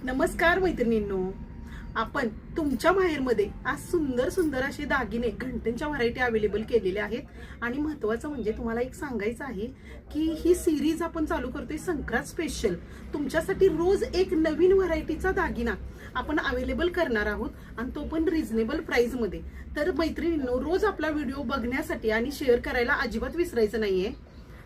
नमस्कार मैत्रिणींनो, आपण तुमच्या माहेरमध्ये आज सुंदर सुंदर असे दागिने घंटांच्या व्हरायटी अवेलेबल केलेल्या आहेत। आणि महत्त्वाचं म्हणजे तुम्हाला एक सांगायचं आहे की ही सिरीज आपण चालू करतोय संक्रांत स्पेशल। तुमच्यासाठी रोज एक नवीन व्हरायटीचा दागिना आपण अवेलेबल करणार आहोत आणि तो पण रिझनेबल प्राइस मध्ये। तर मैत्रिणींनो, रोज आपला व्हिडिओ बघण्यासाठी आणि शेअर करायला अजिबात विसरायचं नाहीये।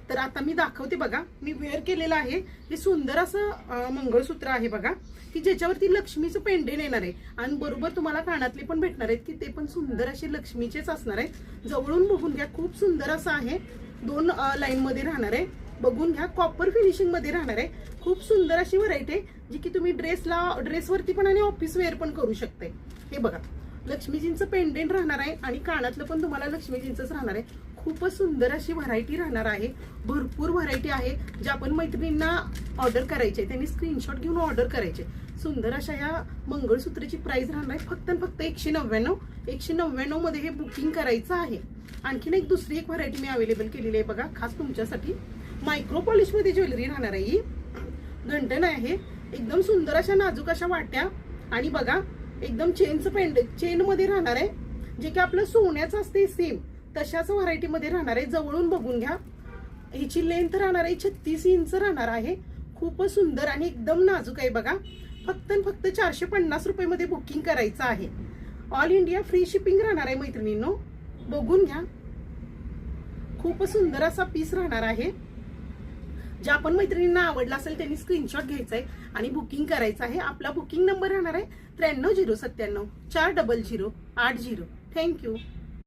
तर आता मी दाखवते बघा, मी वेअर केलेलं आहे। हे सुंदर असं मंगळसूत्र आहे बघा, की ज्याच्यावरती लक्ष्मीचं पेंडेंट येणार आहे आणि बरोबर तुम्हाला कानातले पण भेटणार आहेत की ते पण सुंदर असे लक्ष्मीचेच असणार आहेत। जवळून बघून घ्या, खूप सुंदर असं आहे। दोन लाईन मध्ये राहणार आहे, बघून घ्या, कॉपर फिनिशिंग मध्ये राहणार आहे। खूप सुंदर अशी व्हरायटी आहे जी की तुम्ही ड्रेसवरती पण आणि ऑफिस वेअर पण करू शकते। हे बघा, लक्ष्मीजींचं पेंडेंट राहणार आहे आणि कानातलं पण तुम्हाला लक्ष्मीजींचंच राहणार आहे। खूपच सुंदर अशी व्हरायटी राहणार आहे। भरपूर व्हरायटी आहे ज्या आपण मैत्रिणींना ऑर्डर करायचे, त्यांनी स्क्रीनशॉट घेऊन ऑर्डर करायचे। सुंदर अशा या मंगळसूत्राची प्राइस राहणार आहे फक्त फक्त 199 मध्ये हे बुकिंग करायचं आहे। आणखीन एक दुसरी एक व्हरायटी मी अवेलेबल केलेली आहे बघा, खास तुमच्यासाठी। मायक्रो पॉलिश मध्ये ज्वेलरी राहणार आहे। ही घंटन आहे, एकदम सुंदर अशा नाजूक अशा वाट्या आणि बघा एकदम चेनचं पेंडेंट चेन मध्ये राहणार आहे, जे की आपलं सोन्याचं असते सेम तशाच व्हरायटी मध्ये राहणार आहे। जवळून बघून घ्या, ह्याची लेंथ राहणार आहे 36 इंच राहणार आहे। खूपच सुंदर आणि एकदम नाजूक आहे बघा। फक्त 450 रुपये मध्ये बुकिंग करायचं आहे। ऑल इंडिया फ्री शिपिंग राहणार आहे मैत्रिणींनो, बघून घ्या। खूपच सुंदर असा पीस राहणार आहे। ज्या आपण मैत्रिणींना आवडला असेल त्यांनी स्क्रीनशॉट घ्यायचा आहे आणि बुकिंग करायचं आहे। आपला बुकिंग नंबर राहणार आहे 93 097 400 80। थँक्यू।